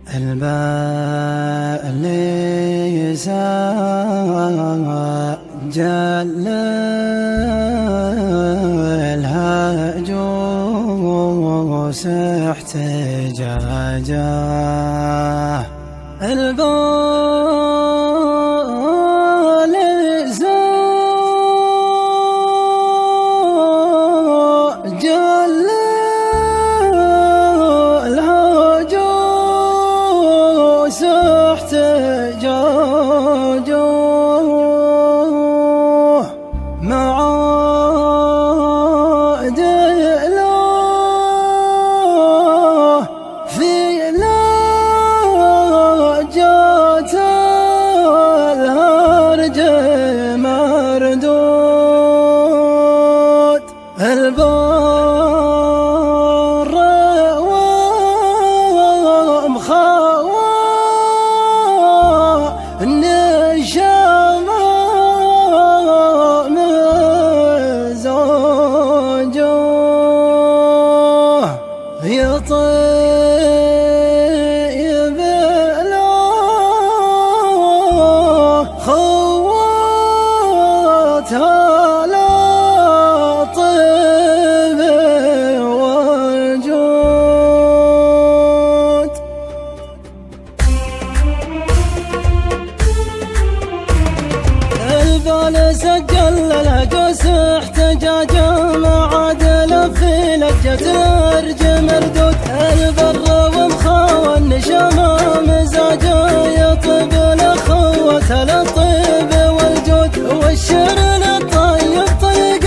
الباء اللي سجل الهجوس احتجاجه الباء اللي سجل الهجوس احتجاجه مردود البر ومخاوى النشام مزاجه يطيب له خواتها لا طيب والجود البال سجل الهجوس احتجاجه ما عدل في لجة الارج مردود البر ومخاوى النشامة مزاجه يطيب لخوته للطيب والجود والشر للطيب طريق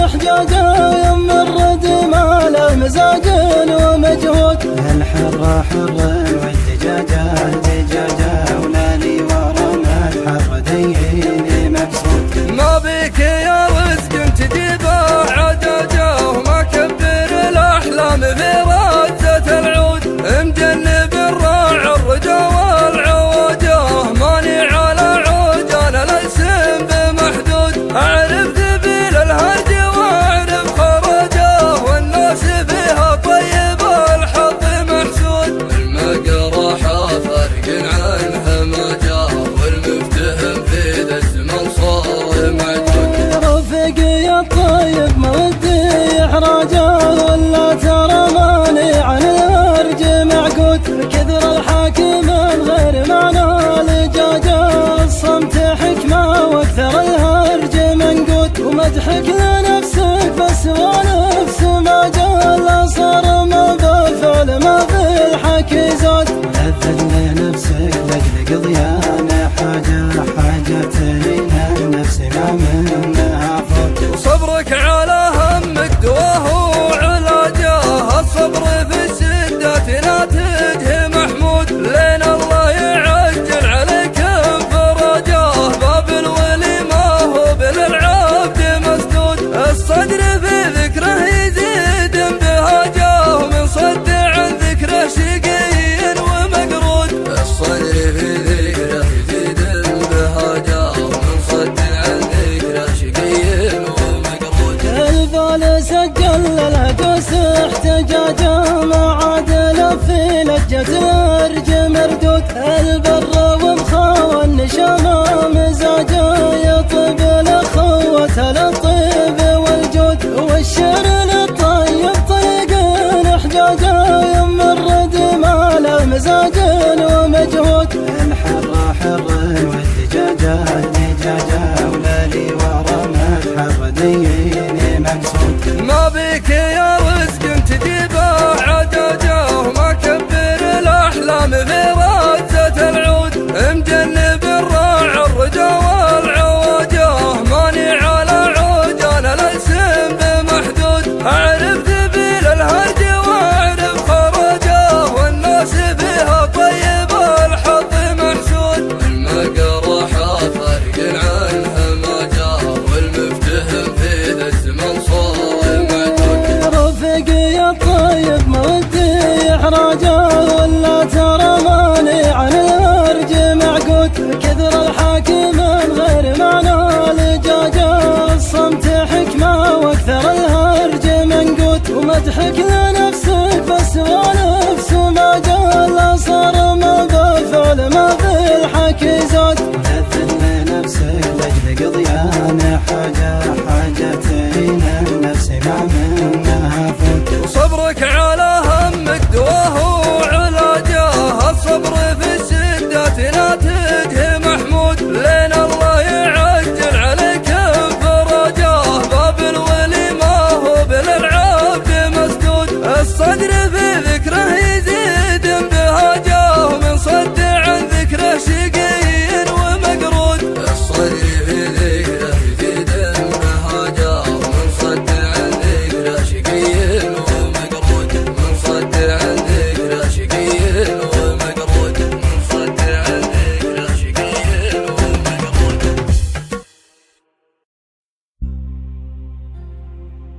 احجاجه يم الرد ما له مزاج ومجهود الحرة حرة والدجاجة دجاجة ولالي ورنا الحر ديني مبسوط ما بيك يا رزق تجيبه عجاجه وما كبر الاحلام في رزة العود مجنب الراع الرجا والعوجه مانع على عوجانا الاسم بمحدود اعرف ذبيل الهرج واعرف خرجه والناس فيها طيب الحظ محسود المقرحه فرق عنها ما جاء والمفتهم في ذا الزمن صار معدود رفقي يا الطيب ما ودي احراجه ولا ترى ماني عن الارج معقود كثر الحاكم غير معنى لجاجه الصمت حكمه واكثر الهرج منقود ومدحك لنفسك بس ونفس ما جل صار ما بالفعل ما بالحكي زود لذل لنفسك لاجل قضيان حاجة تلينا النفس ما منها فوت وصبرك على همك دواه وعلاجه الصبر في الشدة ناتجه محمود لين الله يعجل عليك فرجه باب الولي ما هو بالعبد مسدود الصدر في ذكره يزيد بهجه ومن صد عن ذكره شقي ومقرود الصدر في ذكره يزيد بهجه ومن صد عن ذكره شقي ومقرود البال سجل الهجوس احتجاجه ما عدل في لجة الارج مردود البر ومخاوى النشامة مزاجه يطيب لخوته للطيب والجود والشر للطيب طريق احجاجه يم الرد ما له مزاج ومجهود الحرة حرة والدجاجة دجاجة ولالي ورنا الحر ديني مبسوط ما بيك يا رزق تجيبه عجاجه وما كبر الاحلام في رزة العود مجنب الراع الرجا والعوجه مانع على عوجانا الاسم بمحدود اعرف ذبيل الهرج واعرف خرجه والناس فيها طيب الحظ محسود المقرحه فرق عنها ما جاء والمفتهم في ذا الزمن صار معدود رفقي يا الطيب ما ودي احراجه ولا ترى ماني عن الارج معقود كثر الحاكم غير معنى لجاجه الصمت حكمه واكثر الهرج منقود ومدحك لنفسك بس ونفس ما جل صار